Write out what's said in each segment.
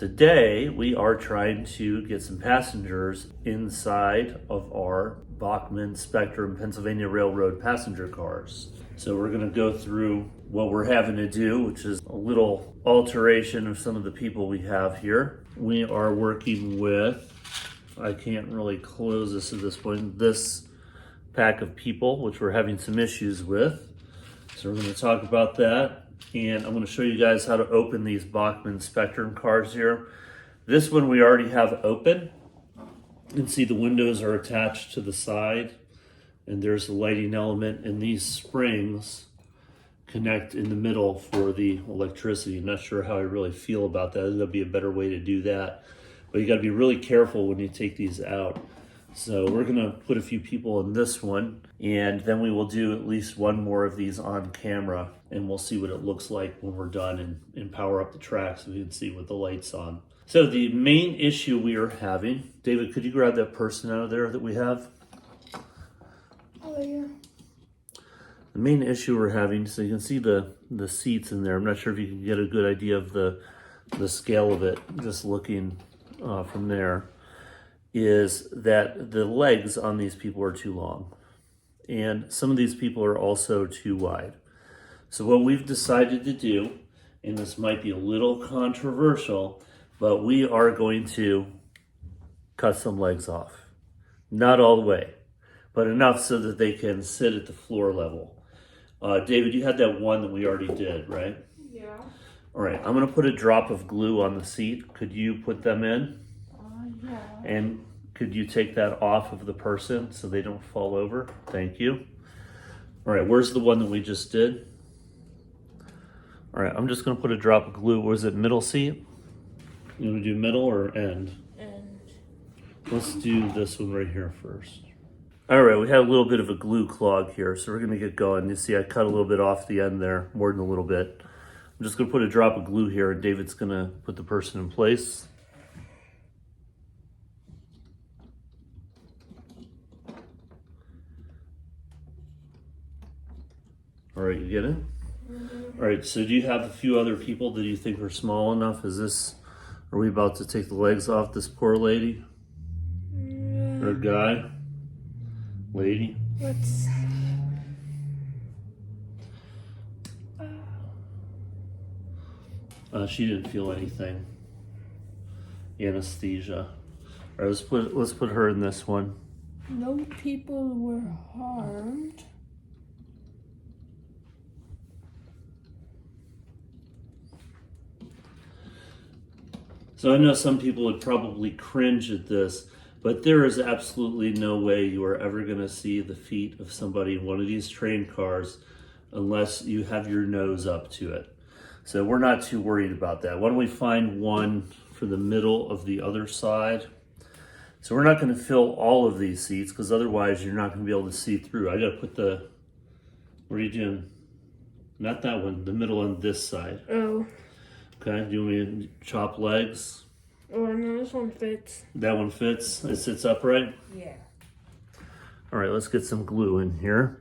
Today, we are trying to get some passengers inside of our Bachmann Spectrum Pennsylvania Railroad passenger cars. So we're going to go through what we're having to do, which is a little alteration of some of the people we have here. We are working with, I can't really close this at this point, this pack of people, which we're having some issues with. So we're going to talk about that. And I'm going to show you guys how to open these Bachmann Spectrum cars here. This one we already have open. You can see the windows are attached to the side, and there's the lighting element, and these springs connect in the middle for the electricity. I'm not sure how I really feel about that. There'll be a better way to do that, but you got to be really careful when you take these out. So we're gonna put a few people in this one, and then we will do at least one more of these on camera, and we'll see what it looks like when we're done and power up the track so we can see with the lights on. So the main issue we are having, David, could you grab that person out of there that we have? Oh yeah. The main issue we're having, so you can see the seats in there. I'm not sure if you can get a good idea of the scale of it just looking from there. Is that the legs on these people are too long, and some of these people are also too wide. So what we've decided to do, and this might be a little controversial, but we are going to cut some legs off. Not all the way, but enough so that they can sit at the floor level. David, you had that one that we already did, right? Yeah. All right, I'm gonna put a drop of glue on the seat. Could you put them in? Yeah. And could you take that off of the person so they don't fall over? Thank you. All right, where's the one that we just did? All right, I'm just gonna put a drop of glue. Was it middle seat? You wanna do middle or end? And Let's do this one right here first. All right, we had a little bit of a glue clog here, so we're gonna get going. You see I cut a little bit off the end there, more than a little bit. I'm just gonna put a drop of glue here, and David's gonna put the person in place. All right, you get it? All right, so do you have a few other people that you think are small enough? Are we about to take the legs off this poor lady? Or guy? Lady? let's. She didn't feel anything. Anesthesia. All right, let's put her in this one. No people were harmed. So I know some people would probably cringe at this, but there is absolutely no way you are ever going to see the feet of somebody in one of these train cars unless you have your nose up to it. So we're not too worried about that. Why don't we find one for the middle of the other side? So we're not going to fill all of these seats because otherwise you're not going to be able to see through. I got to put what are you doing? Not that one, the middle on this side. Oh. Okay, do you want me to chop legs? Oh no, this one fits. That one fits? It sits upright? Yeah. All right, let's get some glue in here.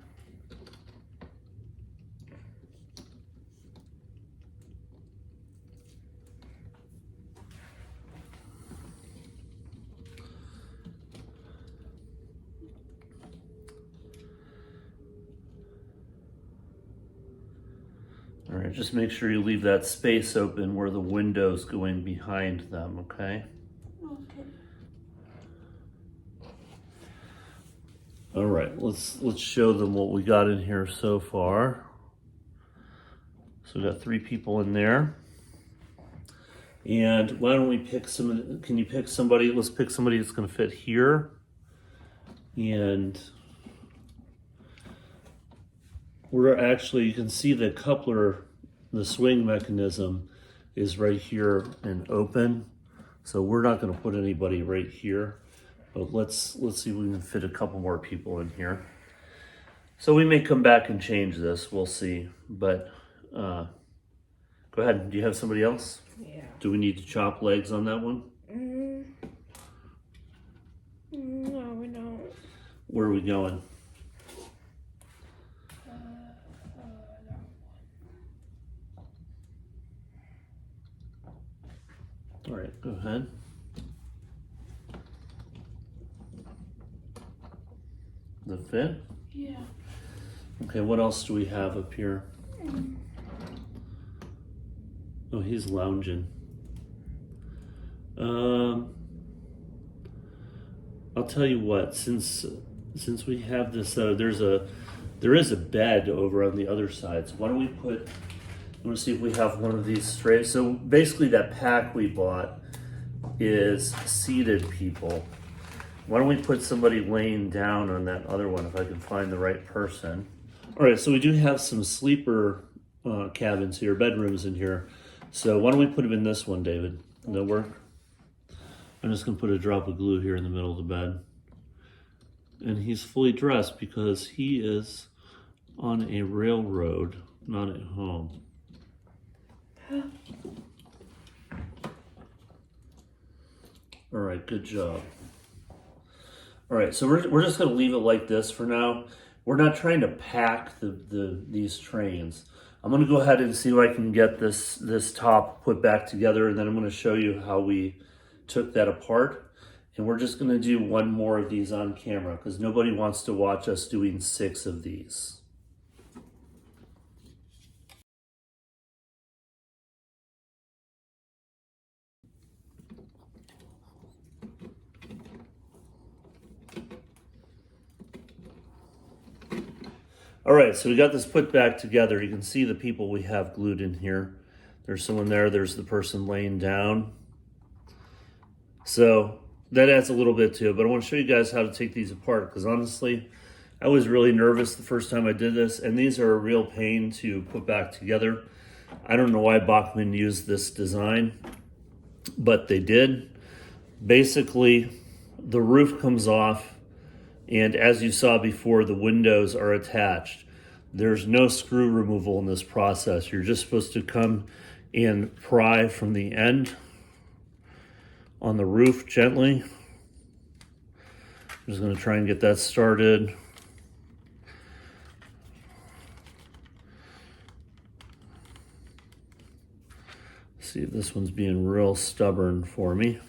All right, just make sure you leave that space open where the window's going behind them, okay? Okay. All right, let's show them what we got in here so far. So we got 3 people in there. And why don't we pick can you pick somebody? Let's pick somebody that's gonna fit here. And we're actually, you can see the coupler, the swing mechanism is right here and open. So we're not gonna put anybody right here, but let's see if we can fit a couple more people in here. So we may come back and change this, we'll see. But go ahead, do you have somebody else? Yeah. Do we need to chop legs on that one? No, we don't. Where are we going? All right, Go ahead. The fit? Yeah. Okay, what else do we have up here? Oh, he's lounging. I'll tell you what, since we have this, there is a bed over on the other side. So why don't we put? I want to see if we have one of these straight. So basically, that pack we bought is seated people. Why don't we put somebody laying down on that other one if I can find the right person? All right, so we do have some sleeper cabins here, bedrooms in here. So why don't we put them in this one, David? Does that work? I'm just gonna put a drop of glue here in the middle of the bed. And he's fully dressed because he is on a railroad, not at home. All right, good job. All right, so we're just gonna leave it like this for now. We're not trying to pack these trains. I'm gonna go ahead and see if I can get this top put back together, and then I'm gonna show you how we took that apart. And we're just gonna do one more of these on camera because nobody wants to watch us doing 6 of these. All right, so we got this put back together. You can see the people we have glued in here. There's someone there, there's the person laying down. So that adds a little bit to it, but I want to show you guys how to take these apart because honestly, I was really nervous the first time I did this, and these are a real pain to put back together. I don't know why Bachmann used this design, but they did. Basically, the roof comes off, and as you saw before, the windows are attached. There's no screw removal in this process. You're just supposed to come and pry from the end on the roof gently. I'm just going to try and get that started. See if this one's being real stubborn for me.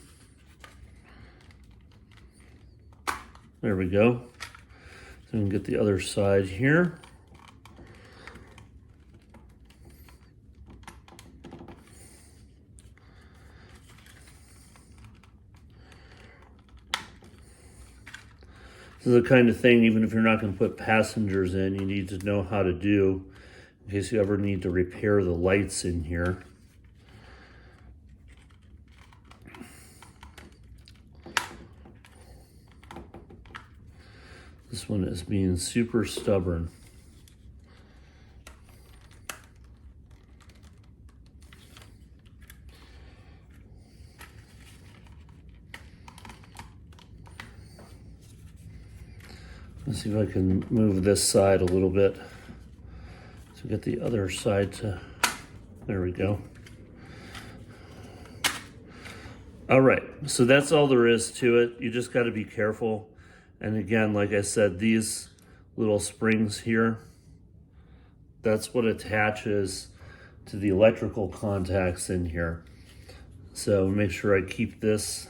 There we go. So we can get the other side here. This is the kind of thing, even if you're not going to put passengers in, you need to know how to do in case you ever need to repair the lights in here. This one is being super stubborn. Let's see if I can move this side a little bit to get the other side to, there we go. All right, so that's all there is to it. You just got to be careful. And again, like I said, these little springs here, that's what attaches to the electrical contacts in here. So make sure I keep this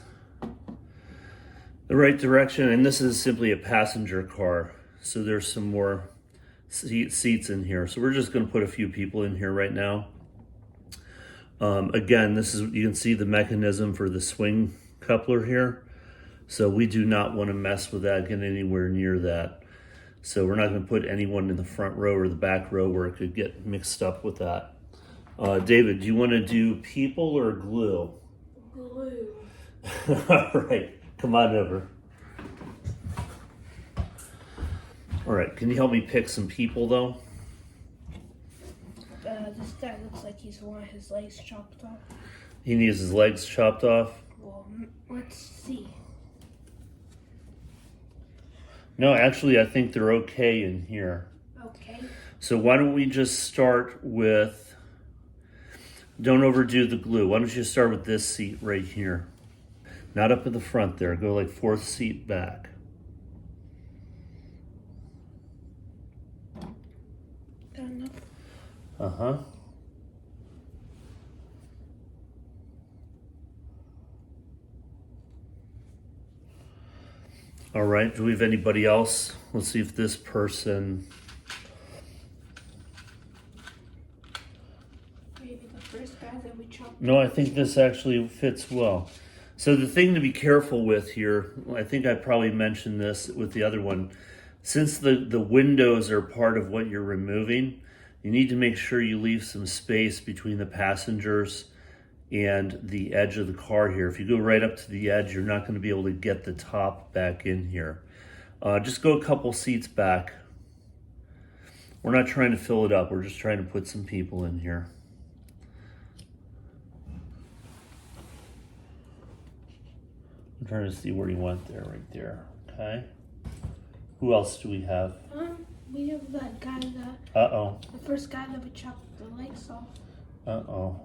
the right direction. And this is simply a passenger car. So there's some more seats in here. So we're just gonna put a few people in here right now. Again, this is, you can see the mechanism for the swing coupler here. So we do not want to mess with that, get anywhere near that. So we're not going to put anyone in the front row or the back row where it could get mixed up with that. David, do you want to do people or glue? Glue. All right, come on over. All right, can you help me pick some people though? This guy looks like he's want his legs chopped off. He needs his legs chopped off? Well, let's see. No, actually, I think they're okay in here. Okay. So why don't we just start with, don't overdo the glue. Why don't you start with this seat right here? Not up at the front there. Go like 4th seat back. Enough. Uh-huh. All right, do we have anybody else? Let's see if this person... Maybe the first guy that we chopped. No, I think this actually fits well. So the thing to be careful with here, I think I probably mentioned this with the other one, since the windows are part of what you're removing, you need to make sure you leave some space between the passengers and the edge of the car here. If you go right up to the edge, you're not going to be able to get the top back in here. Just go a couple seats back. We're not trying to fill it up. We're just trying to put some people in here. I'm trying to see where you went there, right there. Okay. Who else do we have? We have that guy that. Uh-oh. The first guy that we chopped the legs off. Uh-oh.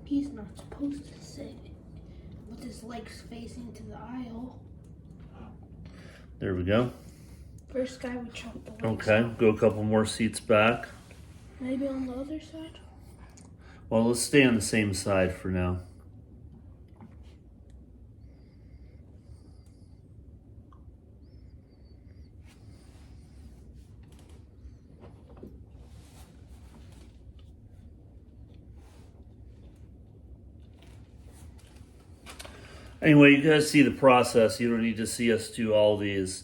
He's not supposed to sit with his legs facing to the aisle. There we go. First guy we chopped the legs Okay, off. go a couple more seats back. Maybe on the other side? Well, let's stay on the same side for now. Anyway, you guys see the process. You don't need to see us do all these.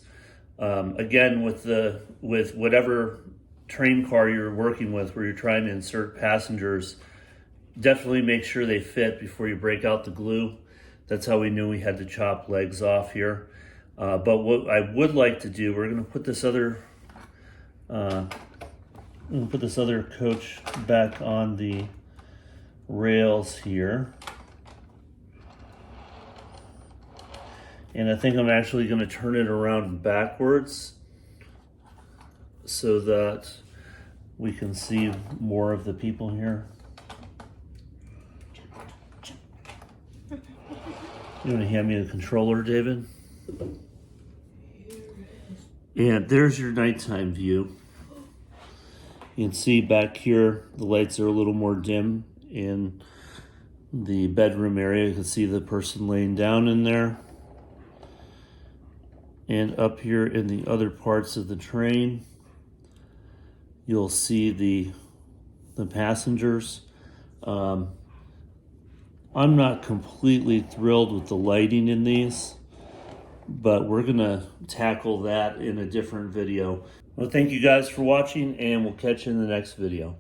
Again, with whatever train car you're working with, where you're trying to insert passengers, definitely make sure they fit before you break out the glue. That's how we knew we had to chop legs off here. But what I would like to do, we're going to put this other coach back on the rails here. And I think I'm actually going to turn it around backwards so that we can see more of the people here. You want to hand me the controller, David? And there's your nighttime view. You can see back here, the lights are a little more dim in the bedroom area. You can see the person laying down in there. And up here in the other parts of the train, you'll see the passengers. I'm not completely thrilled with the lighting in these, but we're gonna tackle that in a different video. Well, thank you guys for watching, and we'll catch you in the next video.